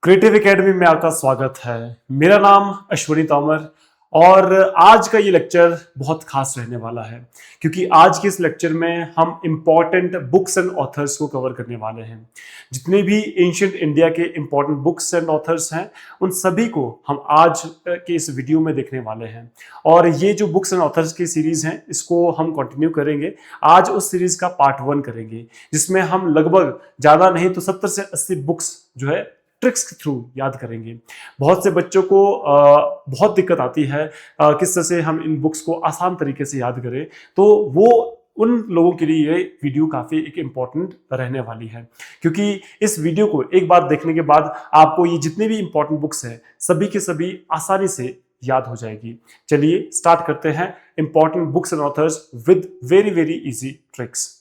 Creative academy में आपका स्वागत है। मेरा नाम अश्विनी तोमर और आज का ये लेक्चर बहुत खास रहने वाला है क्योंकि आज के इस लेक्चर में हम इम्पॉर्टेंट बुक्स एंड ऑथर्स को कवर करने वाले हैं। जितने भी एंशिएंट इंडिया के इम्पॉर्टेंट बुक्स एंड ऑथर्स हैं उन सभी को हम आज के इस वीडियो में देखने वाले हैं और ये जो बुक्स एंड ऑथर्स की सीरीज हैं इसको हम कंटिन्यू करेंगे। आज उस सीरीज का पार्ट 1 करेंगे जिसमें हम लगभग ज़्यादा नहीं तो 70 से 80 बुक्स जो है ट्रिक्स के थ्रू याद करेंगे। बहुत से बच्चों को बहुत दिक्कत आती है किस तरह से हम इन बुक्स को आसान तरीके से याद करें, तो वो उन लोगों के लिए ये वीडियो काफ़ी एक इम्पॉर्टेंट रहने वाली है क्योंकि इस वीडियो को एक बार देखने के बाद आपको ये जितने भी इम्पॉर्टेंट बुक्स हैं सभी के सभी आसानी से याद हो जाएगी। चलिए स्टार्ट करते हैं important books and authors with very very easy tricks.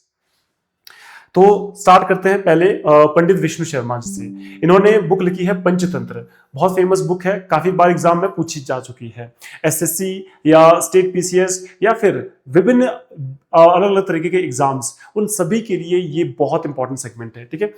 तो स्टार्ट करते हैं पहले पंडित विष्णु शर्मा जी से। इन्होंने बुक लिखी है पंचतंत्र, बहुत फेमस बुक है, काफी बार एग्जाम में पूछी जा चुकी है। एसएससी या स्टेट पीसीएस या फिर विभिन्न अलग अलग तरीके के एग्जाम्स, उन सभी के लिए ये बहुत इंपॉर्टेंट सेगमेंट है। ठीक है,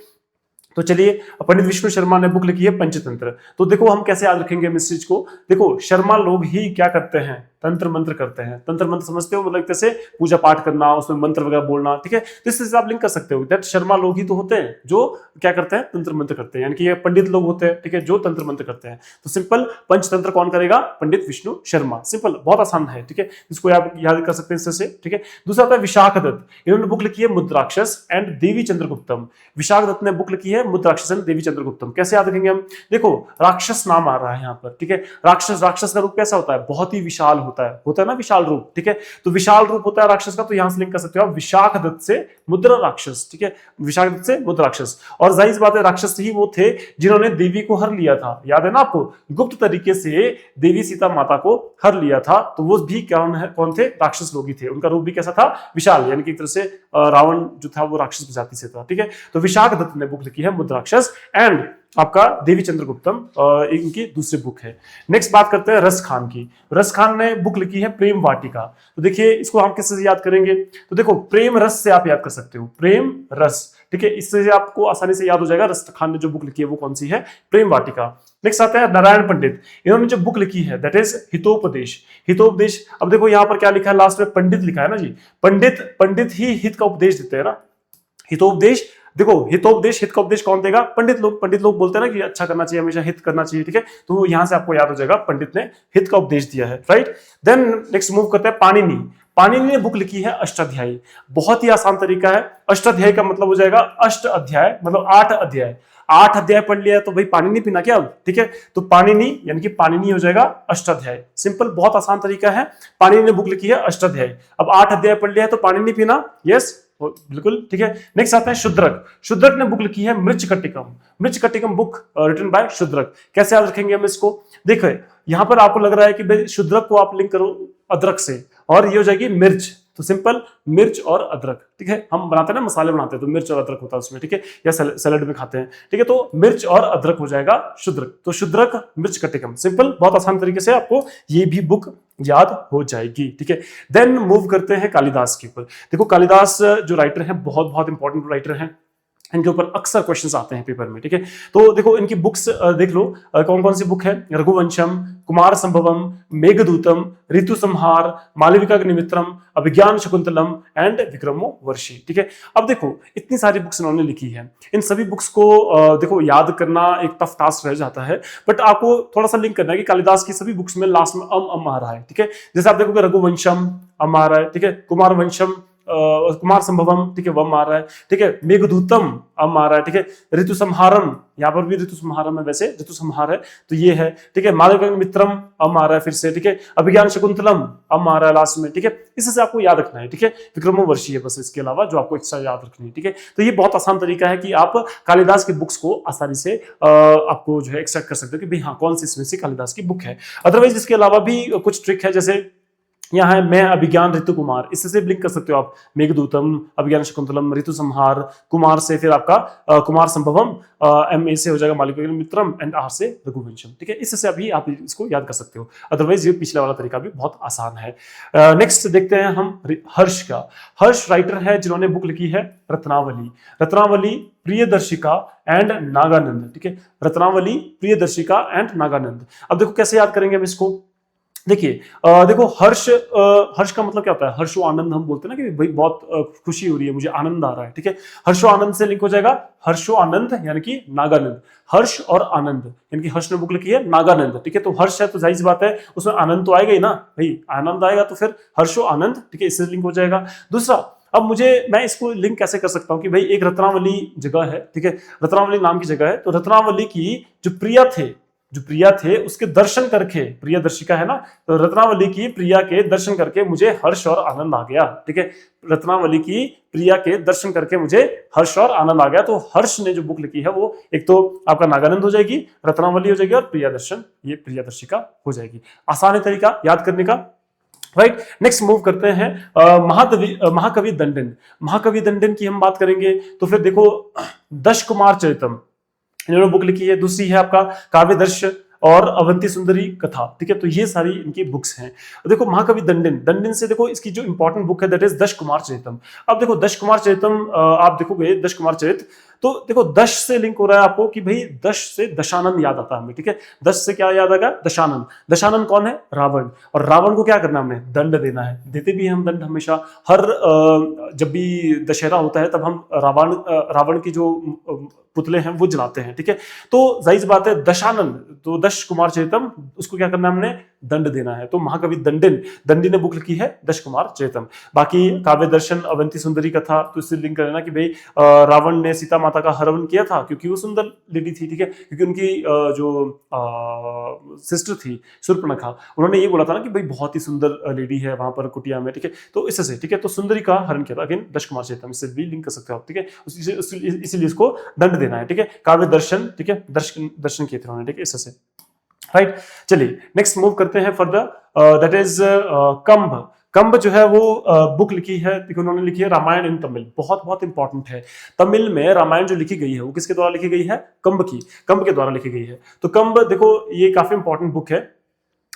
तो चलिए पंडित विष्णु शर्मा ने बुक लिखी है पंचतंत्र। तो देखो हम कैसे याद रखेंगे इस चीज को। देखो शर्मा लोग ही क्या करते हैं, तंत्र मंत्र करते हैं। तंत्र मंत्र समझते हो, मतलब जैसे पूजा पाठ करना, उसमें मंत्र वगैरह बोलना। ठीक है, तो इससे आप लिंक कर सकते हो दैट शर्मा लोग ही तो होते हैं जो क्या करते हैं, तंत्र मंत्र करते हैं, यानी कि ये पंडित लोग होते हैं। ठीक है, जो तंत्र मंत्र करते हैं। तो सिंपल पंचतंत्र कौन करेगा, पंडित विष्णु शर्मा। सिंपल, बहुत आसान है। ठीक है, इसको आप याद कर सकते हैं इससे। ठीक है, दूसरा आता है विशाख दत्त। इन्होंने बुक लिखी है मुद्राक्षस एंड देवी चंद्रगुप्तम। विशाख दत्त ने बुक लिखी है मुद्राक्षस एंड देवी चंद्रगुप्तम। कैसे याद रखेंगे हम, देखो राक्षस नाम आ रहा है यहाँ पर। ठीक है, राक्षस का रूप कैसा होता है, बहुत ही विशाल होता है ना, विशाल रूप। ठीक है, तो विशाल रूप होता है राक्षस का, तो यहां से लिंक कर सकते हो आप विशाख दत्त से मुद्रा राक्षस। ठीक है, विशाख दत्त से मुद्रा राक्षस। और जाहिर सी बात है राक्षस ही वो थे जिन्होंने देवी को हर लिया था, याद है ना आपको, गुप्त तरीके से देवी सीता माता को हर लिया था। तो वो भी कौन थे, राक्षस लोग ही थे। उनका रूप भी कैसा था, विशाल, यानी कि एक तरह से रावण जो था वो राक्षस प्रजाति से था। ठीक है, तो विशाख दत्त ने बुक लिखी है मुद्राक्षस एंड आपका देवी चंद्रगुप्तम इनकी दूसरी बुक है। नेक्स्ट बात करते हैं रस खान की। रस खान ने बुक लिखी है प्रेम वाटिका। तो देखिए इसको हम किससे याद करेंगे, तो देखो प्रेम रस से आप याद कर सकते हो, प्रेम रस। ठीक है, इससे आपको आसानी से याद हो जाएगा। रस खान ने जो बुक लिखी है वो कौन सी है, प्रेम वाटिका। नेक्स्ट आता है नारायण पंडित। इन्होंने जो बुक लिखी है दैट इज हितोपदेश। हितोपदेश, अब देखो यहाँ पर क्या लिखा है, लास्ट में पंडित लिखा है ना जी। पंडित ही हित का उपदेश देते हैं ना, हितोपदेश। देखो हितोपदेश, हित का उपदेश कौन देगा, पंडित लोग बोलते हैं ना कि अच्छा करना चाहिए, हमेशा हित करना चाहिए। ठीक है, तो यहां से आपको याद हो जाएगा पंडित ने हित का उपदेश दिया है। राइट, देन नेक्स्ट मूव करते हैं पाणिनि। पाणिनि ने बुक लिखी है अष्टाध्यायी। बहुत ही आसान तरीका है। अष्टाध्यायी का मतलब हो जाएगा अष्ट अध्याय, मतलब 8 अध्याय। 8 अध्याय पढ़ लिया तो भाई पानी नहीं पीना क्या। ठीक है, तो पाणिनि यानी कि पाणिनि हो जाएगा अष्टाध्याय। सिंपल, बहुत आसान तरीका है। पाणिनि ने बुक लिखी है अष्टाध्याय। अब 8 अध्याय पढ़ लिया है तो पानी नहीं पीना, यस बिल्कुल। ठीक है, नेक्स्ट आता है शुद्रक। शुद्रक ने बुक लिखी है Mrichchhakatikam. Mrichchhakatikam book written by Shudrak. कैसे याद रखेंगे हम इसको, देखो यहां पर आपको लग रहा है कि भाई शुद्रक को आप लिंक करो अदरक से और ये हो जाएगी मिर्च। तो सिंपल मिर्च और अदरक। ठीक है, हम बनाते हैं ना, मसाले बनाते हैं तो मिर्च और अदरक होता है उसमें। ठीक है, या सैलेड में खाते हैं। ठीक है, तो मिर्च और अदरक हो जाएगा शुद्रक। तो शुद्रक मिर्च कटिकम। सिंपल, बहुत आसान तरीके से आपको ये भी बुक याद हो जाएगी। ठीक है, देन मूव करते हैं कालिदास के ऊपर। देखो कालिदास जो राइटर हैं बहुत बहुत इंपॉर्टेंट राइटर हैं, इनके ऊपर अक्सर क्वेश्चंस आते हैं पेपर में। ठीक है, तो देखो इनकी बुक्स देख लो कौन कौन सी बुक है, रघुवंशम, कुमार संभवम, मेघदूतम, ऋतु संहार, मालविकाग्निमित्रम, अभिज्ञान शकुंतलम एंड विक्रमो वर्षी। ठीक है, अब देखो इतनी सारी बुक्स इन्होंने लिखी है। इन सभी बुक्स को देखो याद करना एक टफ टास्क रह जाता है, बट आपको थोड़ा सा लिंक करना है कि कालिदास की सभी बुक्स में लास्ट में अम आ रहा है। ठीक है, जैसे आप देखोगे रघुवंशम अम आ रहा है। ठीक है, कुमार वंशम कुमार संभवम, ठीक है, वम आ रहा है। ठीक है, मेघदूतम अम आ रहा है। ठीक है, ऋतु संहारम, यहाँ पर भी ऋतु संहारम है, वैसे ऋतु संहार है तो ये है। ठीक है, मालविकाग्निमित्रम अम आ रहा है फिर से। ठीक है, अभिज्ञान शकुंतलम अम आ रहा है लास्ट में। ठीक है, इससे आपको याद रखना है। ठीक है, विक्रमो वर्षी है बस, इसके अलावा जो आपको एक्स्ट्रा याद रखनी है। ठीक है, तो ये बहुत आसान तरीका है कि आप कालिदास की बुक्स को आसानी से आपको जो है एक्सट्रैक्ट कर सकते हो कि भाई हाँ कौन सी इसमें से कालिदास की बुक है। अदरवाइज इसके अलावा भी कुछ ट्रिक है, जैसे यहाँ है मैं अभिज्ञान ऋतु कुमार, इससे से लिंक कर सकते हो आप। मेघदूतम, अभिज्ञान शकुंतलम, ऋतु संहार, कुमार से फिर आपका कुमार संभवम, एम ए से हो जाएगा मालिक मित्रम, एंड आर से रघुवंशम। ठीक है, इससे अभी आप इसको याद कर सकते हो। अदरवाइज ये पिछले वाला तरीका भी बहुत आसान है। नेक्स्ट देखते हैं हम हर्ष का। हर्ष राइटर है जिन्होंने बुक लिखी है रत्नावली। रत्नावली, प्रियदर्शिका एंड नागानंद। ठीक है, रत्नावली, प्रियदर्शिका एंड नागानंद। अब देखो कैसे याद करेंगे हम इसको। देखिए देखो हर्ष का मतलब क्या होता है? हर्षो आनंद हम बोलते हैं ना कि भाई बहुत खुशी हो रही है, मुझे आनंद आ रहा है। ठीक है, हर्षो आनंद से लिंक हो जाएगा हर्षो आनंद यानी कि नागानंद। हर्ष और आनंद यानी कि हर्ष ने बुक लिखी है नागानंद। ठीक है, तो हर्ष है तो जाहिर सी बात है उसमें आनंद तो आएगा ही ना भाई, आनंद आएगा तो फिर हर्षो आनंद। ठीक है, इससे लिंक हो जाएगा। दूसरा, अब मैं इसको लिंक कैसे कर सकता हूं कि भाई एक रत्नावली जगह है। ठीक है, रत्नावली नाम की जगह है, तो रत्नावली की जो प्रिया थे उसके दर्शन करके, प्रिया दर्शिका है ना, तो रत्नावली की प्रिया के दर्शन करके मुझे हर्ष और आनंद आ गया। ठीक है, रत्नावली की प्रिया के दर्शन करके मुझे हर्ष और आनंद आ गया। तो हर्ष ने जो बुक लिखी है वो एक तो आपका नागानंद हो जाएगी, रत्नावली हो जाएगी और प्रिया दर्शन, ये प्रिया दर्शिका हो जाएगी। आसान है तरीका याद करने का। राइट, नेक्स्ट मूव करते हैं महाकवि दंडन। महाकवि दंडन की हम बात करेंगे तो फिर देखो दश कुमार चरितम इन्होंने बुक लिखी है। दूसरी है आपका काव्यदर्श और अवंती सुंदरी कथा। ठीक है, तो ये सारी इनकी बुक्स हैं। देखो महाकवि दंडन से देखो इसकी जो इंपॉर्टेंट बुक है दैट इज दश कुमार चरितम। अब देखो दश कुमार चरितम आप देखोगे दश कुमार चरित, तो देखो दश से लिंक हो रहा है आपको कि भाई दश से दशानंद याद आता है हमें। ठीक है, दश से क्या याद आएगा? दशानंद। दशानंद कौन है? रावण। और रावण को क्या करना हमने? दंड देना है। देते भी हम दंड हमेशा। हर जब भी दशहरा होता है तब हम रावण की जो पुतले हैं वो जलाते हैं। ठीक है, तो जाहिर सी बात है दशानंद, तो दश कुमार चरितम उसको क्या करना है हमने? दंड देना है। तो महाकवि दंडी ने बुक लिखी है दश कुमार चरितम। बाकी काव्य दर्शन, अवंती सुंदरी कथा, तो इससे लिंक करना कि भाई रावण ने सीता माता का हरण किया था क्योंकि वो सुंदर लेडी थी। ठीक है, क्योंकि उनकी जो सिस्टर थी शूर्पणखा, उन्होंने ये बोला था ना कि भाई बहुत ही सुंदर लेडी है वहां पर कुटिया में। ठीक है, तो इससे ठीक है, तो सुंदरी का हरण किया था। अगेन दश कुमार चरितम, इससे भी लिंक कर सकते हो आप। ठीक है, इसीलिए इसको दंड देना है। ठीक है, काव्य दर्शन, ठीक है, दर्शन किए थे उन्होंने। ठीक है, इससे राइट। चलिए नेक्स्ट मूव करते हैं फर्दर, दैट इज कंब। कंब जो है वो बुक लिखी है, देखो उन्होंने लिखी है रामायण इन तमिल। बहुत बहुत इंपॉर्टेंट है। तमिल में रामायण जो लिखी गई है वो किसके द्वारा लिखी गई है? कंब के द्वारा लिखी गई है। तो कंब देखो ये काफी इंपॉर्टेंट बुक है।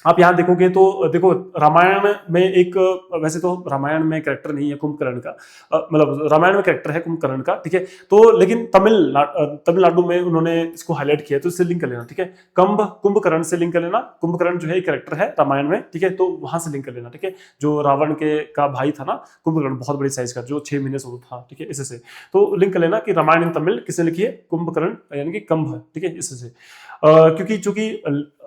आप यहां देखोगे तो देखो रामायण में एक, वैसे तो रामायण में कैरेक्टर नहीं है कुंभकर्ण का, मतलब रामायण में कैरेक्टर है कुंभकर्ण का। ठीक है, तो लेकिन तमिलनाडु में उन्होंने इसको हाईलाइट किया, तो इससे लिंक कर लेना। ठीक है, कुंभकर्ण से लिंक कर लेना। कुंभकर्ण जो है एक कैरेक्टर है रामायण में। ठीक है, तो वहां से लिंक कर लेना। ठीक है, जो रावण का भाई था ना कुंभकर्ण, बहुत बड़ी साइज का, जो 6 महीने से था। ठीक है, इससे तो लिंक कर लेना कि रामायण इन तमिल किसने लिखी है? कुंभकर्ण यानी कि कंभ। ठीक है, इससे क्योंकि चूंकि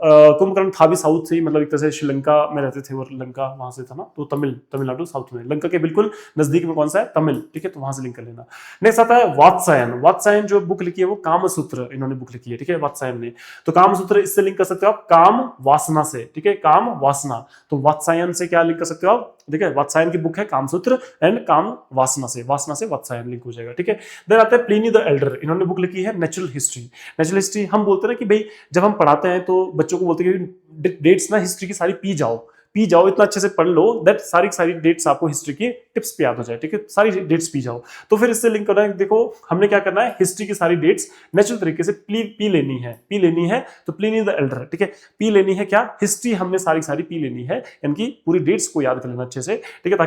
कुंभकर्ण था भी साउथ से ही, मतलब एक तरह से श्रीलंका में रहते थे और लंका वहां से था ना, तो तमिलनाडु साउथ में, लंका के बिल्कुल नजदीक में कौन सा है? तमिल। ठीक है, तो वहां से लिंक कर लेना। नेक्स्ट आता है वात्सायन। वात्सायन जो बुक लिखी है वो कामसूत्र इन्होंने बुक लिखी है। ठीक है, वात्सायन ने, तो कामसूत्र इससे लिंक कर सकते हो आप काम वासना से। ठीक है, काम वासना, तो वात्सायन से क्या लिंक कर सकते हो आप? ठीक है, वात्सायन की बुक है कामसूत्र एंड काम वासना से वात्सायन लिंक हो जाएगा। ठीक है, देन आता है प्लिनी द एल्डर। इन्होंने बुक लिखी है नेचुरल हिस्ट्री। नेचुरल हिस्ट्री हम बोलते हैं ना कि भाई जब हम पढ़ाते हैं तो बच्चों को बोलते हैं कि डेट्स ना हिस्ट्री की सारी पी जाओ, इतना अच्छे से पढ़ लो दैट सारी डेट्स आपको हिस्ट्री की टिप्स पे याद हो जाए। ठीक है, सारी डेट्स पी जाओ। तो फिर इससे लिंक करना है, देखो हमने क्या करना है, हिस्ट्री की सारी डेट्स नेचुरल तरीके से पी लेनी है। तो प्लिनी द एल्डर, ठीक है, पी लेनी है क्या? हिस्ट्री हमने सारी पी लेनी है, यानी पूरी डेट्स को याद कर लेना अच्छे से। ठीक है,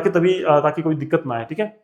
ताकि कोई दिक्कत ना आए। ठीक है,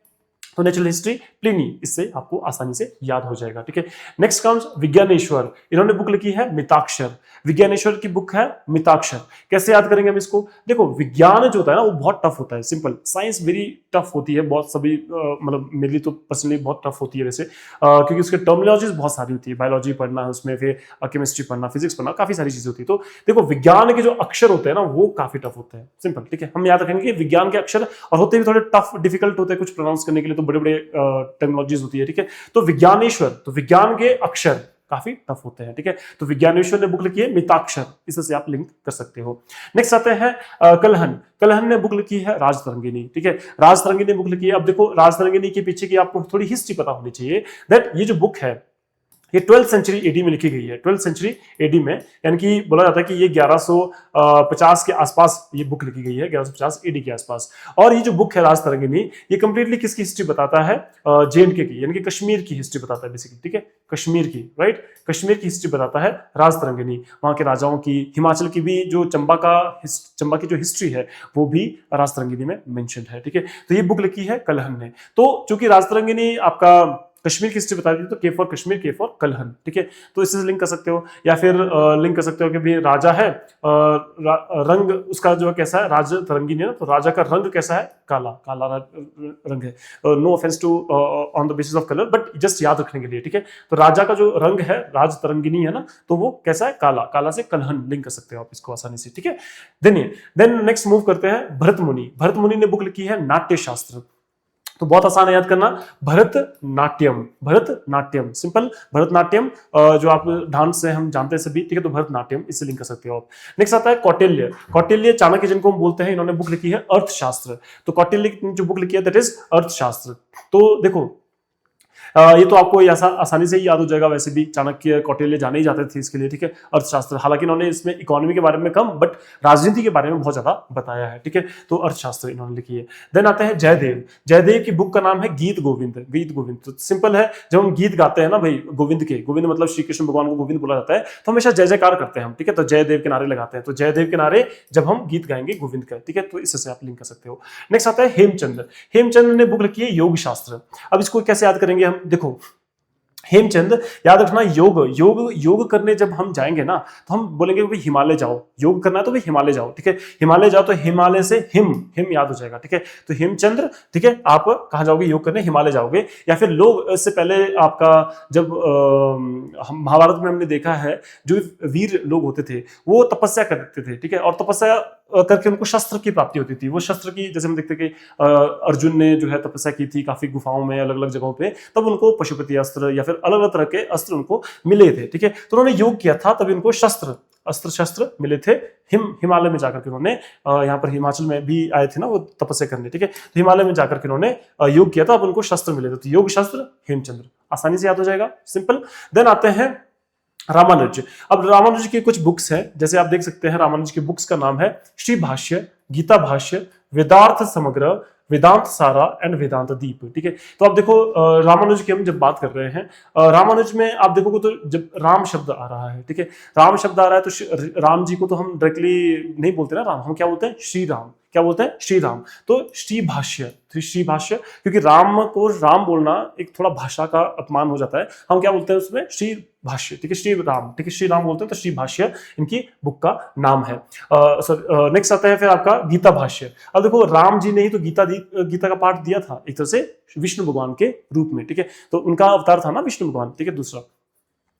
तो नेचुरल हिस्ट्री प्लिनी, इससे आपको आसानी से याद हो जाएगा। ठीक है, नेक्स्ट कम्स विज्ञानेश्वर। इन्होंने बुक लिखी है मिताक्षर। विज्ञानेश्वर की बुक है मिताक्षर। कैसे याद करेंगे हम इसको? देखो विज्ञान जो होता है ना वो बहुत टफ होता है। सिंपल साइंस वेरी टफ होती है, बहुत सभी मतलब मेरे लिए तो पर्सनली बहुत टफ होती है वैसे, क्योंकि उसके टर्मिनोलॉजीज बहुत सारी होती है। बायोलॉजी पढ़ना है उसमें, फिर केमिस्ट्री पढ़ना, फिजिक्स पढ़ना, काफी सारी चीजें होती है। तो देखो विज्ञान के जो अक्षर होते हैं ना वो काफी टफ होते हैं। सिंपल, ठीक है, हम याद रखेंगे कि विज्ञान के अक्षर और होते भी थोड़े टफ डिफिकल्ट होते हैं कुछ प्रोनाउंस करने के लिए, तो बड़े बड़े टर्मिनोलॉजीज होती है। ठीक है, तो विज्ञानेश्वर, तो विज्ञान के अक्षर काफी टफ होते हैं। ठीक है, तो विज्ञानेश्वर ने बुक लिखी है मिताक्षर, इससे आप लिंक कर सकते हो। नेक्स्ट आते हैं कलहन ने बुक लिखी है राजतरंगिणी। ठीक है, राजतरंगिणी ने बुक लिखी है। अब देखो राजतरंगिणी के पीछे की आपको थोड़ी हिस्ट्री पता होनी चाहिए दैट ये जो बुक है ये 12th सेंचुरी एडी में लिखी गई है, 12th सेंचुरी एडी में, यानी कि बोला जाता है कि ये 1150 के आसपास ये बुक लिखी गई है, 1150 एडी के आसपास। और ये जो बुक है राजतरंगिणी, ये कंप्लीटली किसकी हिस्ट्री बताता है? जे.एंड.के की, यानी कि कश्मीर की हिस्ट्री बताता है बेसिकली, ठीक है, कश्मीर की, राइट, कश्मीर की हिस्ट्री बताता है राजतरंगिणी, वहां के राजाओं की, हिमाचल की भी जो चंबा की जो हिस्ट्री है वो भी राजतरंगिणी में मेंशन है, ठीक है। तो ये बुक लिखी है कलहन ने। तो चूंकि राजतरंगिणी आपका कश्मीर की हिस्ट्री बता दी, तो के फॉर कश्मीर, के फॉर कलहन, ठीक है। तो इससे लिंक कर सकते हो, या फिर लिंक कर सकते हो कि भी राजा है, रंग उसका जो है कैसा है, राज तरंगिणी है ना, तो राजा का रंग कैसा है? काला, काला रंग है। No offence to on the basis of colour, but just याद रखने के लिए, ठीक है। तो राजा का जो रंग है, राज तरंगिणी है ना, तो वो कैसा है? काला, काला से कलहन लिंक कर सकते हो आप इसको आसानी से, ठीक है। देन नेक्स्ट मूव करते हैं भरत मुनि। भरत मुनि ने बुक लिखी है नाट्य शास्त्र। तो बहुत आसान है याद करना, भरतनाट्यम, भरतनाट्यम, सिंपल, भरतनाट्यम, जो आप डांस से हम जानते हैं सभी, ठीक है। तो भरतनाट्यम, इससे लिंक कर सकते हो आप। नेक्स्ट आता है कौटिल्य। कौटिल्य चाणक्य जिनको हम बोलते हैं, इन्होंने बुक लिखी है अर्थशास्त्र। तो कौटिल्य ने जो बुक लिखी है दैट इज अर्थशास्त्र। तो देखो ये तो आपको आसानी से ही याद हो जाएगा, वैसे भी चाणक्य, कौटिल्य जाने ही जाते थे इसके लिए, ठीक है, अर्थशास्त्र। हालांकि इन्होंने इसमें इकोनॉमी के बारे में कम, बट राजनीति के बारे में बहुत ज्यादा बताया है, ठीक है। तो अर्थशास्त्र इन्होंने लिखी है। देन आते हैं जयदेव। जयदेव की बुक का नाम है गीत गोविंद। गीत गोविंद तो सिंपल है, जब हम गीत गाते हैं ना भाई गोविंद के, गोविंद मतलब श्री कृष्ण भगवान को गोविंद बोला जाता है, तो हमेशा जय जयकार करते हैं हम, ठीक है। तो जयदेव के नारे लगाते हैं, तो जयदेव के नारे जब हम गीत गाएंगे गोविंद का, ठीक है, तो इससे आप लिंक कर सकते हो। नेक्स्ट आता है हेमचंद। हेमचंद ने बुक लिखी है योग शास्त्र। अब इसको कैसे याद करेंगे हम? देखो, हेमचंद, याद रखना, योग करने जब हम जाएंगे ना, तो हम बोलेंगे भाई हिमालय जाओ, योग करना है तो भाई हिमालय जाओ, ठीक है। हिमालय जाओ तो हिमालय से हिम याद हो जाएगा, ठीक है। तो हेमचंद्र, ठीक है, आप कहाँ जाओगे योग करने? हिमालय जाओगे। या फिर लोग, इससे पहले आपका जब महाभारत में हमने देखा है, जो वीर लोग होते थे वो तपस्या करते थे, ठीक है, और तपस्या करके उनको शस्त्र की प्राप्ति होती थी। वो शस्त्र की, जैसे हम देखते कि अर्जुन ने जो है तपस्या की थी काफी गुफाओं में, अलग अलग जगहों पे, तब उनको पशुपति अस्त्र या फिर अलग अलग तरह के अस्त्र उनको मिले थे, ठीक है। तो उन्होंने योग किया था, तभी उनको अस्त्र शस्त्र मिले थे। हिमालय में जाकर के उन्होंने, यहाँ पर हिमाचल में भी आए थे ना वो तपस्या करने, ठीक है। तो हिमालय में जाकर के उन्होंने योग किया था, अब उनको शस्त्र मिले थे। तो योग शास्त्र, हेमचंद्र, आसानी से याद हो जाएगा, सिंपल। देन आते हैं रामानुज। अब रामानुज की कुछ बुक्स हैं, जैसे आप देख सकते हैं, रामानुज की बुक्स का नाम है श्री भाष्य, गीता भाष्य, वेदार्थ समग्र, वेदांत सारा एंड वेदांत दीप, ठीक है। तो आप देखो, रामानुज की हम जब बात कर रहे हैं, रामानुज में आप देखोगे तो जब राम शब्द आ रहा है, ठीक है, राम शब्द आ रहा है, तो राम जी को तो हम डायरेक्टली नहीं बोलते ना राम, हम क्या बोलते हैं? श्री राम। क्या बोलते हैं? श्री राम। तो श्री भाष्य, श्री भाष्य, क्योंकि राम को राम बोलना एक थोड़ा भाषा का अपमान हो जाता है, हम क्या बोलते हैं उसमें? श्री भाष्य, ठीक है, श्री राम, ठीक है, श्री राम बोलते हैं, तो श्री भाष्य इनकी बुक का नाम है। नेक्स्ट आता है फिर आपका गीता भाष्य। अब देखो, राम जी ने ही तो गीता का पाठ दिया था एक तरह से विष्णु भगवान के रूप में, ठीक है। तो उनका अवतार था ना विष्णु भगवान, ठीक है, दूसरा,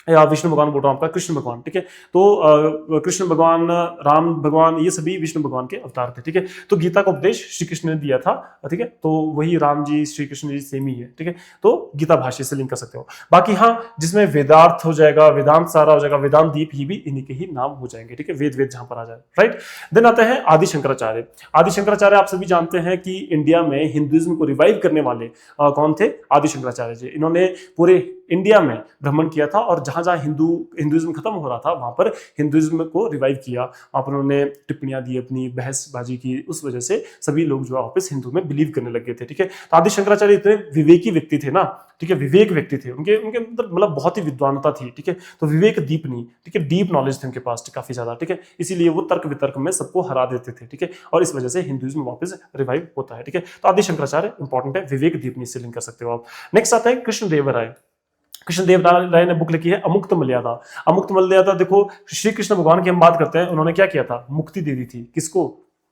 या विष्णु भगवान बोल रहा हूं आपका, कृष्ण भगवान, ठीक है। तो कृष्ण भगवान, राम भगवान, ये सभी विष्णु भगवान के अवतार थे, ठीक है। तो गीता का उपदेश श्री कृष्ण ने दिया था, ठीक है। तो वही राम जी, श्री कृष्ण जी सेम ही है, ठीक है। तो गीता भाष्य से लिंक कर सकते हो। बाकी हाँ, जिसमें वेदार्थ हो जाएगा, वेदांत सारा हो जाएगा, वेदांत दीप, ही भी इन्हीं के ही नाम हो जाएंगे, ठीक है, वेद जहां पर आ जाए, राइट। देन आते हैं आदि शंकराचार्य। आदि शंकराचार्य आप सभी जानते हैं कि इंडिया में हिंदुइज्म को रिवाइव करने वाले कौन थे? आदि शंकराचार्य जी। इन्होंने पूरे इंडिया में भ्रमण किया था, और जहां जहां हिंदुइज्म खत्म हो रहा था वहां पर हिंदुइज्म को रिवाइव किया। वहां पर उन्होंने टिप्पणियां दी, अपनी बहसबाजी की, उस वजह से सभी लोग जो वापस हिंदू में बिलीव करने लगे थे, ठीक है। तो आदि शंकराचार्य इतने विवेकी व्यक्ति थे ना, ठीक है, विवेक व्यक्ति थे, उनके अंदर मतलब बहुत ही विद्वानता थी, ठीक है। तो विवेक दीपनी, ठीक है, डीप नॉलेज थे उनके पास काफी ज्यादा, ठीक है। इसीलिए वो तर्क वितर्क में सबको हरा देते थे, ठीक है, और इस वजह से हिंदुइज्म वापस रिवाइव होता है, ठीक है। तो आदि शंकराचार्य इंपॉर्टेंट है, विवेक दीपनी से लिंक कर सकते हो आप। नेक्स्ट आता है कृष्णदेवराय। कृष्णदेवराय ने बुक लिखी है अमुक्त मर्यादा। अमुक्त मर्यादा, देखो, श्री कृष्ण भगवान की हम बात करते हैं, उन्होंने क्या किया था? मुक्ति दे दी थी। किसको?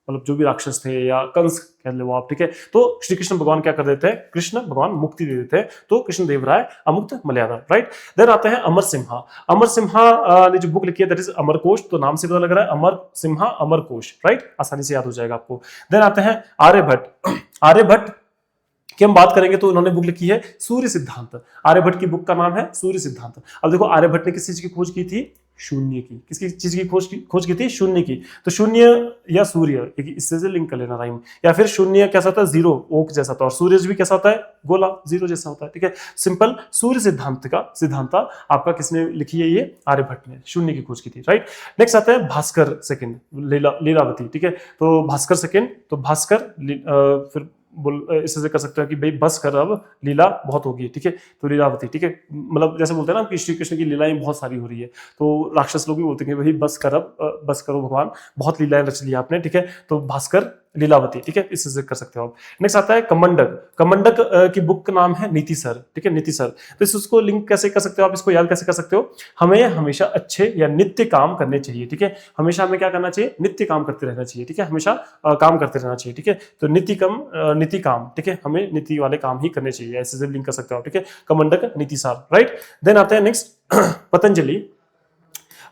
मतलब जो भी राक्षस थे या कंस कह लो आप, ठीक है। तो श्री कृष्ण भगवान क्या कर देते हैं? कृष्ण भगवान मुक्ति दे देते हैं। तो कृष्णदेवराय अमुक्त मर्यादा, राइट। देन आते हैं अमर सिम्हा। अमर सिम्हा ने जो बुक लिखी है दैट इज अमरकोश। तो नाम से पता लग रहा है, अमर सिम्हा अमरकोश, राइट, आसानी से याद हो जाएगा आपको। देन आते हैं आर्यभट्ट। आर्यभट्ट की हम बात करेंगे तो उन्होंने बुक लिखी है सूर्य सिद्धांत। आर्यभट्ट की बुक का नाम है सूर्य सिद्धांत। अब देखो, आर्यभट्ट ने किस चीज की खोज की थी? शून्य की। किसकी चीज की खोज की थी? शून्य की। तो शून्य या सूर्य, इससे से लिंक कर लेना राइम। या फिर शून्य कैसा होता है? जीरो, ओक जैसा होता है। और सूर्य भी कैसा होता है? गोला, जीरो जैसा होता है। ठीक है, सिंपल सूर्य सिद्धांत आपका किसने लिखी है? ये आर्यभट्ट ने शून्य की खोज की थी, राइट। नेक्स्ट आता है भास्कर सेकंड, लीलावती। ठीक है, तो भास्कर सेकंड, तो भास्कर फिर इससे कर सकते हो कि भाई बस कर, अब लीला बहुत होगी। ठीक है, तो लीलावती। ठीक है, मतलब जैसे बोलते हैं ना कि श्री कृष्ण की लीलाएं बहुत सारी हो रही है, तो राक्षस लोग भी बोलते हैं भाई बस कर, अब बस करो भगवान, बहुत लीलाएं रच ली आपने। ठीक है, तो भास्कर लीलावती। ठीक है, इससे कर सकते हो आप। नेक्स्ट आता है कमंडक। कमंडक की बुक का नाम है नीतिसर। ठीक है, नीतिसर। तो इसको लिंक कैसे कर सकते हो आप, इसको याद कैसे कर सकते हो? हमें हमेशा अच्छे या नित्य काम करने चाहिए। ठीक है, हमेशा हमें क्या करना चाहिए? नित्य काम करते रहना चाहिए। ठीक है, हमेशा काम करते रहना चाहिए। ठीक है, तो नीति काम। ठीक है, हमें नीति वाले काम ही करने चाहिए, ऐसे से लिंक कर सकते हो। ठीक है, कमंडक नीतिसार, राइट। देन आते हैं नेक्स्ट पतंजलि।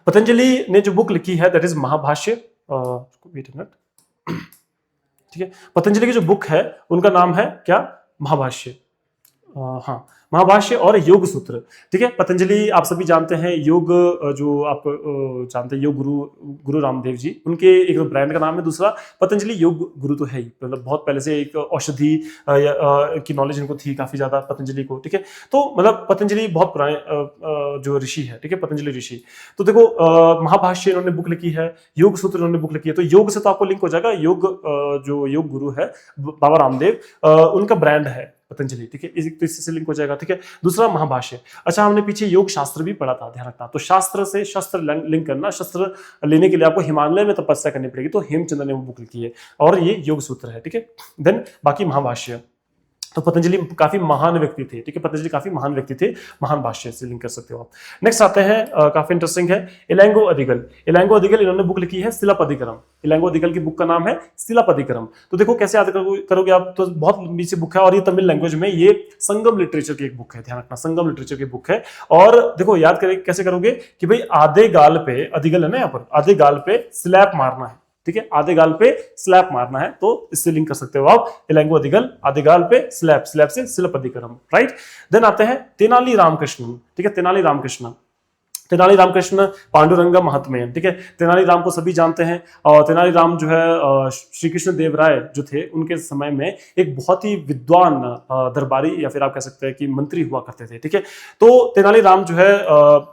पतंजलि ने जो बुक लिखी है that is Mahabhashya. Wait a minute. ठीक है, पतंजलि की जो बुक है उनका नाम है क्या? महाभाष्य। हाँ, महाभाष्य और योग सूत्र। ठीक है, पतंजलि आप सभी जानते हैं, योग जो आप जानते हैं, योग गुरु रामदेव जी, उनके एक तो ब्रांड का नाम है, दूसरा पतंजलि योग गुरु तो है ही, मतलब बहुत पहले से एक औषधि की नॉलेज इनको थी काफी ज्यादा पतंजलि को। ठीक है, तो मतलब पतंजलि बहुत पुराने जो ऋषि है। ठीक है, पतंजलि ऋषि। तो देखो महाभाष्य इन्होंने बुक लिखी है, योग सूत्र इन्होंने बुक लिखी है, तो योग से तो आपको लिंक हो जाएगा, योग जो योग गुरु है बाबा रामदेव, उनका ब्रांड है पतंजलि। ठीक है, तो इससे लिंक हो जाएगा। ठीक है, दूसरा महाभाष्य। अच्छा, हमने पीछे योग शास्त्र भी पढ़ा था, ध्यान रखना। तो शास्त्र से शस्त्र लिंक करना, शस्त्र लेने के लिए आपको हिमालय में तपस्या करनी पड़ेगी, तो हेमचंद्र ने वो बुक लिखी है और ये योग सूत्र है। ठीक है, देन बाकी महाभाष्य। तो पतंजलि काफी महान व्यक्ति थे। ठीक है, पतंजलि काफी महान व्यक्ति थे, महान भाष्य से लिंक कर सकते हो आप। नेक्स्ट आते हैं काफी इंटरेस्टिंग है इलैंगो अधिगल। इलैंगो अधिगल इन्होंने बुक लिखी है शिलापदिक्रम। इलैंगो अधिगल की बुक का नाम है शिलापदिक्रम। तो देखो कैसे याद करोगे आप, तो बहुत लंबी सी बुक है और ये तमिल लैंग्वेज में, ये संगम लिटरेचर की एक बुक है, ध्यान रखना, संगम लिटरेचर की बुक है। और देखो याद कैसे करोगे कि भाई आधे गाल पे, अधिगल है ना यहाँ पर, आधे गाल पे स्लैप मारना है। ठीक है, आधे गाल पे स्लैप मारना है, तो इससे लिंक कर सकते हो आप, इलैंगो अधिगल, आधे गाल पे स्लैप, स्लैप से शिलापदिक्रम, राइट। देन आते हैं तेनाली रामकृष्ण। ठीक है, तेनाली रामकृष्ण। तेनाली रामकृष्ण पांडुरंगा महात्म्य। ठीक है, तेनाली राम को सभी जानते हैं, और तेनाली राम जो है श्री कृष्ण देव राय जो थे उनके समय में एक बहुत ही विद्वान दरबारी या फिर आप कह सकते हैं कि मंत्री हुआ करते थे। ठीक है, तो तेनाली राम जो है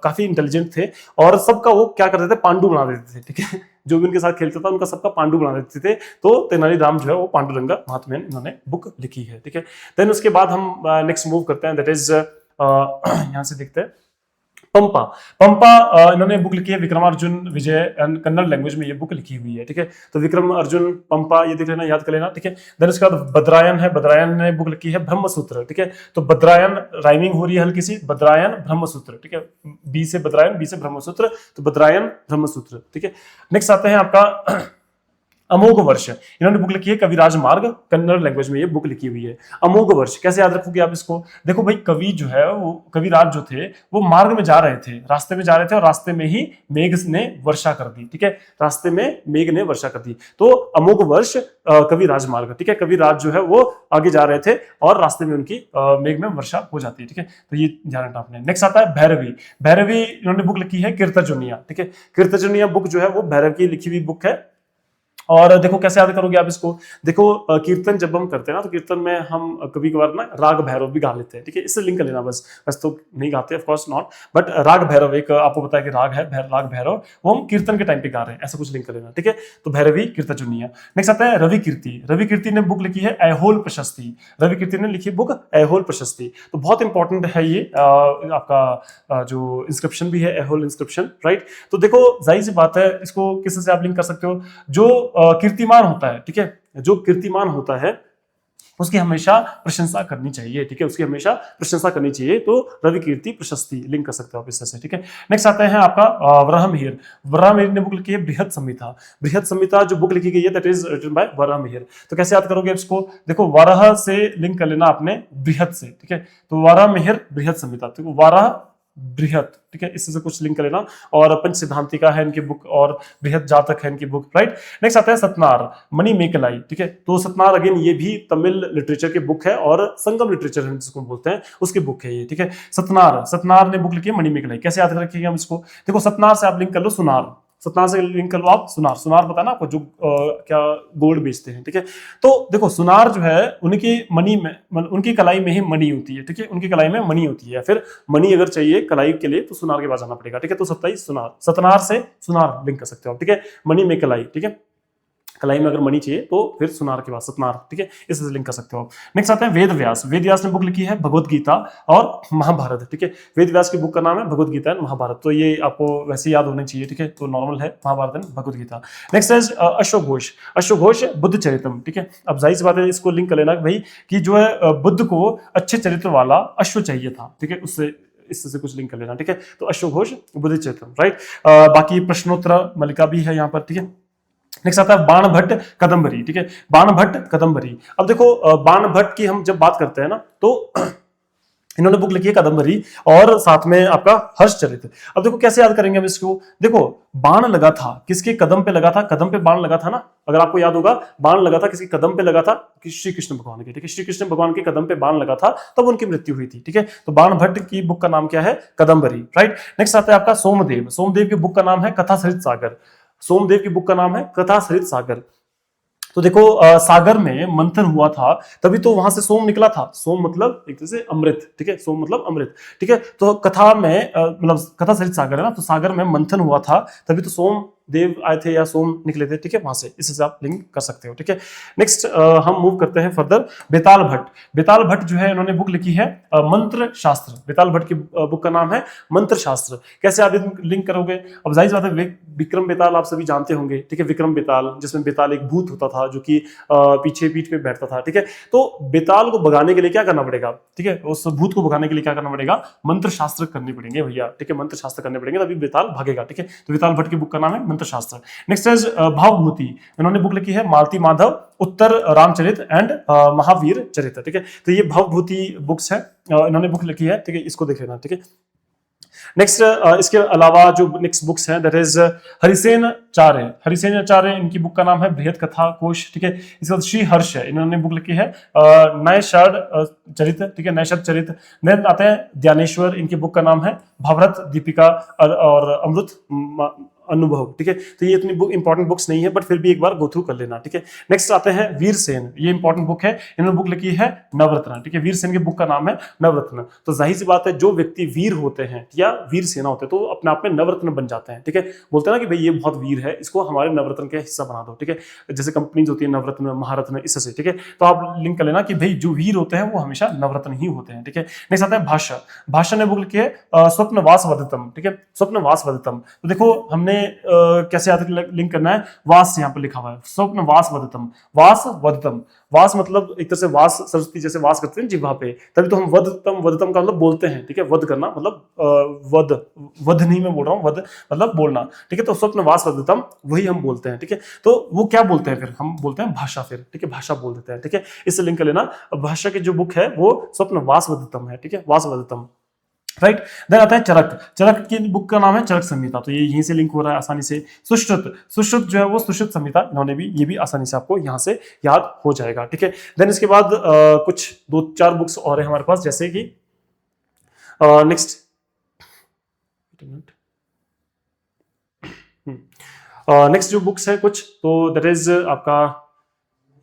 काफी इंटेलिजेंट थे और सबका वो क्या करते थे? पांडु बना देते थे। ठीक है, जो भी उनके साथ खेलता था उनका सबका पांडु बना देते थे। तो तेनाली राम जो है वो पांडुरंगा महात्म्य इन्होंने बुक लिखी है। ठीक है, देन उसके बाद हम नेक्स्ट मूव करते हैं, दैट इज यहां से देखते हैं पंपा। पंपा इन्होंने बुक लिखी है विक्रमार्जुन विजय, कन्नड़ लैंग्वेज में ये बुक लिखी हुई है। ठीक है, तो विक्रम अर्जुन पंपा ये देख लेना, याद कर लेना। ठीक है, देन उसके बाद बद्रायन है, बद्रायन ने बुक लिखी है ब्रह्मसूत्र। ठीक है, तो बद्रायन राइमिंग हो रही है हल्की सी, बद्रायन ब्रह्मसूत्र। ठीक है, बी से बद्रायन, बी से ब्रह्मसूत्र, तो बद्रायन ब्रह्मसूत्र। ठीक है, नेक्स्ट आते हैं आपका अमोघ वर्ष। इन्होंने बुक लिखी है कविराज मार्ग, कन्नड़ लैंग्वेज में ये बुक लिखी हुई है। अमोघ वर्ष कैसे याद रखोगे आप इसको? देखो भाई, कवि जो है वो कविराज जो थे वो मार्ग में जा रहे थे, रास्ते में जा रहे थे, और रास्ते में ही मेघ ने वर्षा कर दी। ठीक है, रास्ते में मेघ ने वर्षा कर दी, तो अमोघ वर्ष कविराज मार्ग। ठीक है, कविराज जो है वो आगे जा रहे थे और रास्ते में उनकी मेघ में वर्षा हो जाती है। ठीक है, तो ये ध्यान रखना आपने। नेक्स्ट आता है भैरवी। भैरवी इन्होंने बुक लिखी है कीर्तजुनिया। ठीक है, कीर्तजुनिया बुक जो है वो भैरव की लिखी हुई बुक है। और देखो कैसे याद करोगे आप इसको? देखो कीर्तन जब हम करते हैं ना, तो कीर्तन में हम कभी कभार ना राग भैरव भी गा लेते हैं। ठीक है, इससे लिंक कर लेना, बस तो नहीं गाते ऑफ कोर्स नॉट, बट राग भैरव एक आपको पता है कि राग है, राग भैरव, वो हम कीर्तन के टाइम पे गा रहे हैं, ऐसा कुछ लिंक कर लेना। ठीक है, तो भैरवी कीर्तजुनिया। नेक्स्ट आता है रवि कीर्ति। रवि कीर्ति ने बुक लिखी है ऐहोल प्रशस्ति। रवि कीर्ति ने लिखी बुक ऐहोल प्रशस्ति, तो बहुत इंपॉर्टेंट है ये आपका जो इंस्क्रिप्शन भी है, ऐहोल इंस्क्रिप्शन, राइट। तो देखो जाहिर सी बात है, इसको किस से आप लिंक कर सकते हो? जो कीर्तिमान होता है, ठीक है, जो कीर्तिमान होता है उसकी हमेशा प्रशंसा करनी चाहिए। ठीक है, उसकी हमेशा प्रशंसा करनी चाहिए, तो रवि कीर्ति प्रशस्ति लिंक कर सकते हो आप इससे। ठीक है, नेक्स्ट आता है आपका वराहमिहिर। वराहमिहिर ने बुक लिखी है बृहद संहिता। बृहद संहिता जो बुक लिखी गई है that is written by Varahamihira. तो कैसे याद करोगे इसको? देखो वाराह से लिंक कर लेना आपने बृहद से। ठीक है, तो वराहमिहिर बृहद संहिता, तो वाराह बृहत, ठीक है, इससे कुछ लिंक कर लेना। और पंच सिद्धांतिका है इनकी बुक, और बृहत जातक है इनकी बुक, राइट। नेक्स्ट आता है सतनार मणि मेकलाई, ठीक है। तो सतनार अगेन ये भी तमिल लिटरेचर की बुक है और संगम लिटरेचर जिसको बोलते हैं उसकी बुक है ये, ठीक है। सतनार ने बुक लिखी है मणि मेकलाई। कैसे याद रखिएगा हम इसको, देखो सतनार से आप लिंक कर लो सुनार, सतनार से लिंक कर लो आप सुनार पता ना आपको, जो क्या गोल्ड बेचते हैं, ठीक है। तो देखो सुनार जो है उनकी मणि में, उनकी कलाई में ही मणि होती है, ठीक है, उनकी कलाई में मणि होती है। फिर मणि अगर चाहिए कलाई के लिए तो सुनार के पास जाना पड़ेगा, ठीक है। तो 27 सुनार, सतनार से सुनार लिंक कर सकते हो आप, ठीक है। मणि में कलाई, ठीक है, कलाई में अगर मणि चाहिए तो फिर सुनार के बाद सतनार, ठीक है, इससे लिंक कर सकते हो आप। नेक्स्ट आता है वेद व्यास। वेद व्यास ने बुक लिखी है भगवत गीता और महाभारत, ठीक है। वेद व्यास की बुक का नाम है भगवत गीता एंड महाभारत, तो ये आपको वैसे याद होनी चाहिए, ठीक है, तो नॉर्मल है महाभारत एंड भगवत गीता। नेक्स्ट है अशोक घोष। अशोक घोष बुद्ध चरितम, ठीक है। अब जाहिर सी बात है इसको लिंक कर लेना भाई कि जो है बुद्ध को अच्छे चरित्र वाला अश्व चाहिए था, ठीक है, उससे इससे कुछ लिंक कर लेना, ठीक है। तो अशोक घोष बुद्ध चरितम, राइट। बाकी प्रश्नोत्तर मल्लिका भी है यहाँ पर, ठीक है। नेक्स्ट आता है बाण भट्ट कदम्बरी, ठीक है, बाण भट्ट कदम्बरी। अब देखो बाण भट्ट की हम जब बात करते हैं ना तो इन्होंने बुक लिखी है कदम्बरी और साथ में आपका हर्षचरित। अब देखो कैसे याद करेंगे हम इसको, देखो बाण लगा था किसके कदम पे लगा था, कदम पे बाण लगा था ना, अगर आपको याद होगा बाण लगा था किसके कदम पे लगा था, कि श्री कृष्ण भगवान के, ठीक है, श्री कृष्ण भगवान के कदम पे बाण लगा था तब उनकी मृत्यु हुई थी, ठीक है। तो बाण भट्ट की बुक का नाम क्या है, कदम्बरी, राइट। नेक्स्ट आता है आपका सोमदेव। सोमदेव की बुक का नाम है कथा सरित सागर। सोमदेव की बुक का नाम है कथा सरित सागर। तो देखो सागर में मंथन हुआ था तभी तो वहां से सोम निकला था। सोम मतलब एक तरह से अमृत, ठीक है, सोम मतलब अमृत, ठीक है। तो कथा में मतलब कथा सरित सागर है ना, तो सागर में मंथन हुआ था तभी तो सोम देव आए थे या सोम निकले थे, ठीक है, वहां से इससे आप लिंक कर सकते हो, ठीक है। नेक्स्ट हम मूव करते हैं फर्दर। बेताल भट्ट। बेताल भट्ट जो है इन्होंने बुक लिखी है मंत्र शास्त्र। बेताल भट्ट की बुक का नाम है मंत्र शास्त्र। कैसे आप लिंक करोगे, अब जाहिर बात है विक्रम बेताल आप सभी जानते होंगे, ठीक है, विक्रम बेताल, जिसमें बेताल एक भूत होता था जो कि पीछे पीठ पे बैठता था, ठीक है। तो बेताल को भगाने के लिए क्या करना पड़ेगा, ठीक है, उस भूत को भगाने के लिए क्या करना पड़ेगा, मंत्र शास्त्र करने पड़ेंगे भैया, ठीक है, मंत्र शास्त्र करने पड़ेंगे तभी बेताल भागेगा, ठीक है। तो बेताल भट्ट की बुक का नाम है मंत्र शास्त्र। Next is Bhavabhuti. इन्होंने बुक लिखी है मालती माधव उत्तर रामचरित एंड महावीर चरित्र, ठीक है। तो ये भावभूति बुक्स है, इन्होंने बुक लिखी है, ठीक है, इसको देख लेना, ठीक है। नेक्स्ट इसके अलावा जो नेक्स्ट बुक्स हैं दैट इज हरिसेन आचार्य। हरिसेन आचार्य इनकी बुक का नाम है बृहत कथा कोश, ठीक है। इसके बाद श्री हर्ष है, इन्होंने बुक लिखी है नैषाद चरित, ठीक है, नैषाद चरित। नेक्स्ट आते हैं ज्ञानेश्वर, इनकी बुक का नाम है भावरत दीपिका और अमृत अनुभव, ठीक है। तो ये इतनी बुक इंपॉर्टेंट बुक्स नहीं है बट फिर भी एक बार गो थ्रू कर लेना, ठीक है। नेक्स्ट आते हैं वीर सेन, ये इंपॉर्टेंट बुक है, इन्होंने बुक लिखी है नवरत्न, ठीक है। वीर सेन की बुक का नाम है नवरत्न। तो जाहिर सी बात है जो व्यक्ति वीर होते हैं या वीर सेना होते हैं तो अपने आप में नवरत्न बन जाते हैं, ठीक है। बोलते हैं ना कि भाई ये बहुत वीर है, इसको हमारे नवरत्न का हिस्सा बना दो, ठीक है। जैसे कंपनीज होती है नवरत्न महारत्न इससे, ठीक है। तो आप लिंक कर लेना कि भाई जो वीर होते हैं वो हमेशा नवरत्न ही होते हैं, ठीक है। नेक्स्ट आता है भाषा। भाषा ने बुक लिखी है स्वप्नवास वदतम, ठीक है, स्वप्नवास वदतम। तो देखो हमने कैसे याद लिंक करना है, वास यहाँ पर लिखा हुआ है, स्वप्न वास वदतम, वास वदतम। वास मतलब एक तरह से वास सरस्वती जैसे वास करते हैं जिह्वा पे, तभी तो हम वदतम, वदतम का मतलब बोलते हैं, ठीक है, वध करना मतलब वध नहीं मैं बोल रहा हूँ, वध मतलब बोलना, ठीक है। तो स्वप्न वास वदतम वही हम बोलते हैं, ठीक है। तो वो क्या बोलते हैं फिर, हम बोलते हैं भाषा, फिर ठीक है, भाषा बोल देते हैं, ठीक है। इससे लिंक कर लेना, भाषा की जो बुक है वो स्वप्न वास वदतम है, ठीक है, वास वदतम, राइट। देन आता है चरक। चरक की बुक का नाम है चरक संहिता, तो ये यहीं से लिंक हो रहा है आसानी से। सुश्रुत, सुश्रुत जो है वो सुश्रुत संहिता, इन्होंने भी, ये भी आसानी से आपको यहां से याद हो जाएगा, ठीक है। देन इसके बाद कुछ 2-4 बुक्स और है हमारे पास, जैसे कि नेक्स्ट नेक्स्ट जो बुक्स है कुछ, तो दैट इज आपका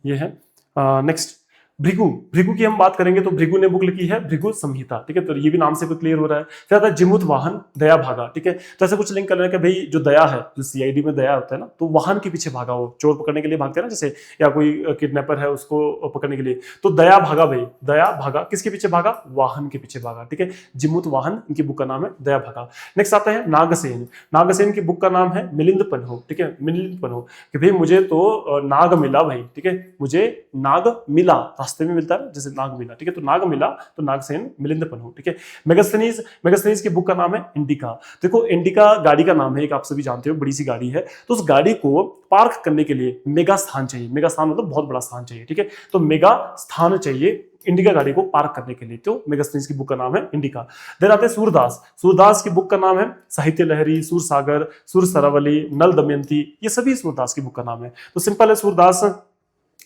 ये है नेक्स्ट भृगु। भृगु की हम बात करेंगे तो भृगु ने बुक लिखी है भृगु संहिता, ठीक है। तो ये भी नाम से क्लियर हो रहा है। फिर आता है जिमुत वाहन दया भागा, ठीक है। तो ऐसे कुछ लिंक कर रहे हैं कि भाई जो दया है, जो सीआईडी में दया होता है ना, तो वाहन के पीछे भागा, वो चोर पकड़ने के लिए भागते हैं ना, जैसे या कोई किडनैपर है उसको पकड़ने के लिए, तो दया भागा भाई, दया भागा किसके पीछे भागा, वाहन के पीछे भागा, ठीक है। जिमुत वाहन इनकी बुक का नाम है दया भागा। नेक्स्ट आता है नागसेन। नागसेन की बुक का नाम है मिलिंद पन्हो, ठीक है, मिलिंद पन्हो, कि भाई मुझे तो नाग मिला भाई, ठीक है, मुझे नाग मिला, तो रास्ते में मिलता है, जैसे नाग मिला, ठीक है, तो नाग मिला तो नागसेन मिलिंद पन्हु, ठीक है। मेगास्थनीज की बुक का नाम है इंडिका। देखो इंडिका गाड़ी का नाम है, एक आप सभी जानते हो, बड़ी सी गाड़ी है, तो उस गाड़ी को पार्क करने के लिए मेगा स्थान चाहिए। मेगा स्थान मतलब बहुत बड़ा स्थान चाहिए, ठीक है, तो मेगा स्थान चाहिए इंडिका गाड़ी को पार्क करने के लिए, तो मेगास्थनीज की बुक का नाम है इंडिका। देन आते हैं सूरदास। सूरदास की बुक का नाम है साहित्य लहरी, सूरसागर, सुर सरावली, नल दमयंती, ये सभी सूरदास की बुक का नाम है। तो सिंपल है सूरदास,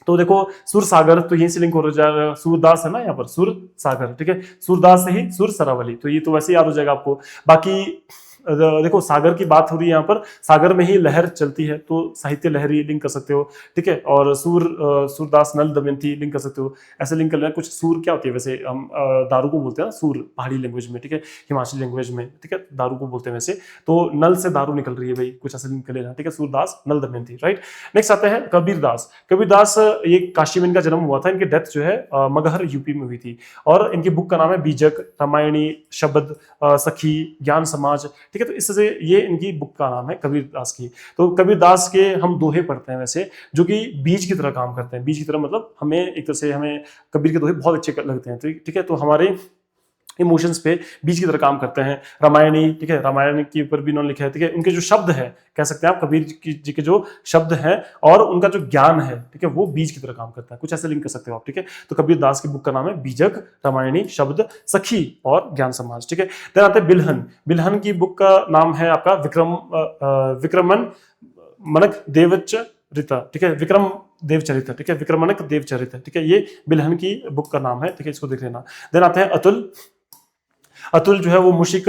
तो देखो सुर सागर तो यहीं से लिंक हो जाएगा, सूरदास है ना यहाँ पर, सुर सागर, ठीक है, सूरदास से ही सुर सरावली, तो ये तो वैसे याद हो जाएगा आपको। बाकी देखो सागर की बात हो रही है यहाँ पर, सागर में ही लहर चलती है, तो साहित्य लहरी लिंक कर सकते हो, ठीक है, और सूरदास नल दमयंती लिंक कर सकते हो, ऐसे लिंक कर लेना। कुछ सूर क्या होती है वैसे, हम दारू को बोलते हैं ना सूर पहाड़ी लैंग्वेज में, ठीक है, हिमाचली लैंग्वेज में, ठीक है, दारू को बोलते हैं वैसे, तो नल से दारू निकल रही है भाई, कुछ ऐसे लिंक कर लेना, ठीक है, सूरदास नल दमयंती, राइट। नेक्स्ट आते हैं कबीरदास। कबीरदास ये काशी में इनका जन्म हुआ था, इनकी डेथ जो है मगहर यूपी में हुई थी, और इनकी बुक का नाम है बीजक, रामायणी, शब्द, सखी, ज्ञान समाज, ठीक है, तो इससे ये इनकी बुक का नाम है कबीरदास की। तो कबीरदास के हम दोहे पढ़ते हैं वैसे, जो कि बीज की तरह काम करते हैं। बीज की तरह मतलब हमें एक तरह से हमें कबीर के दोहे बहुत अच्छे लगते हैं, ठीक है, तो हमारे इमोशंस पे बीज की तरह काम करते हैं। रामायणी, ठीक है, रामायण के ऊपर भी इन्होंने लिखा है, ठीक है, उनके जो शब्द है, कह सकते हैं आप कबीर जी के जो शब्द हैं और उनका जो ज्ञान है, ठीक है, वो बीज की तरह काम करता है, कुछ ऐसे लिंक कर सकते हो आप, ठीक है। तो कबीर दास की बुक का नाम है बीजक, रामायणी, शब्द, सखी और ज्ञान समाज, ठीक है। देन आते हैं बिल्हन। बिल्हन की बुक का नाम है आपका विक्रमन मनक देवचरित, ठीक है, विक्रम देवचरित, ठीक है, विक्रमणक देवचरित, ठीक है, ये बिल्हन की बुक का नाम है, ठीक है, इसको देख लेना। देन आते हैं अतुल। अतुल जो है वो मुशिक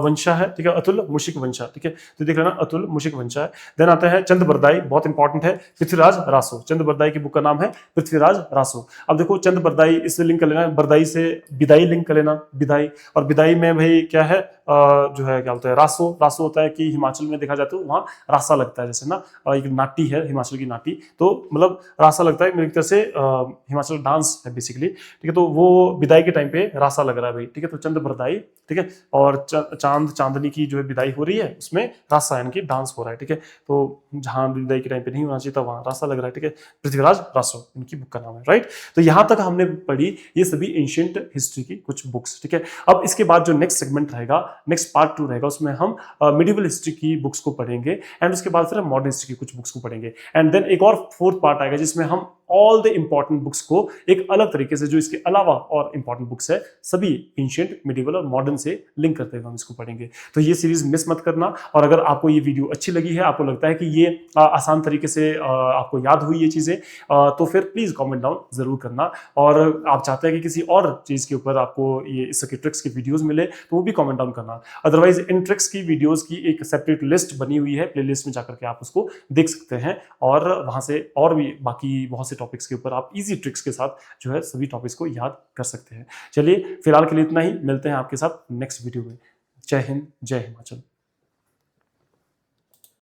वंशा है, ठीक है, अतुल मुशिक वंशा, ठीक है, तो देख लेना अतुल मुशिक वंशा है। देन आता है चंद बरदाई, बहुत इंपॉर्टेंट है, पृथ्वीराज रासो। चंद बरदाई की बुक का नाम है पृथ्वीराज रासो। अब देखो चंद बरदाई, इससे लिंक कर लेना, बरदाई से बिदाई लिंक कर लेना, बिदाई, और बिदाई में भाई क्या है, जो है क्या बोलते हैं, रासो। रासो होता है कि हिमाचल में देखा जाए तो वहाँ रासा लगता है, जैसे ना एक नाटी है हिमाचल की नाटी, तो मतलब रासा लगता है, मेरी तरह से हिमाचल डांस है बेसिकली, ठीक है, तो वो बिदाई के टाइम पे रासा लग रहा है भाई, ठीक है, तो चंद बरदाई, ठीक है, और चांद चांदनी की जो है विदाई हो रही है उसमें रासा यानी कि डांस हो रहा है, ठीक है, तो जहां विदाई के टाइम पे नहीं होना चाहिए था वहां रासा लग रहा है, ठीक है, पृथ्वीराज रासो इनकी बुक का नाम है, राइट। तो यहां तक हमने पढ़ी ये सभी एंशिएंट हिस्ट्री की कुछ बुक्स, ठीक है। अब इसके बाद जो नेक्स्ट सेगमेंट रहेगा, नेक्स्ट पार्ट 2 रहेगा, उसमें हम मिडिवल हिस्ट्री की बुक्स को पढ़ेंगे, एंड उसके बाद फिर हम मॉडर्न हिस्ट्री की कुछ बुक्स को पढ़ेंगे, एंड देन एक और फोर्थ पार्ट आएगा जिसमें हम ऑल द इंपॉर्टेंट बुक्स को एक अलग तरीके से, जो इसके अलावा और इंपॉर्टेंट बुक्स है, सभी एंशिएंट, मिडिवल और मॉडर्न से लिंक करते हुए हम इसको पढ़ेंगे। तो ये सीरीज मिस मत करना, और अगर आपको ये वीडियो अच्छी लगी है, आपको लगता है कि ये आसान तरीके से आपको याद हुई ये चीजें, तो फिर प्लीज कमेंट डाउन जरूर करना, और आप चाहते हैं कि किसी और चीज के ऊपर आपको ये इसके ट्रिक्स की वीडियोस मिले तो वो भी कमेंट डाउन करना। अदरवाइज इन ट्रिक्स की वीडियोस की एक सेपरेट लिस्ट बनी हुई है, प्लेलिस्ट में जाकर के आप उसको देख सकते हैं, और वहां से और भी बाकी बहुत से टॉपिक्स के ऊपर आप इजी ट्रिक्स के साथ जो है सभी टॉपिक्स को याद कर सकते हैं। चलिए फिलहाल के लिए इतना ही, मिलते हैं आपके साथ नेक्स्ट वीडियो में। जय हिंद, जय हिमाचल।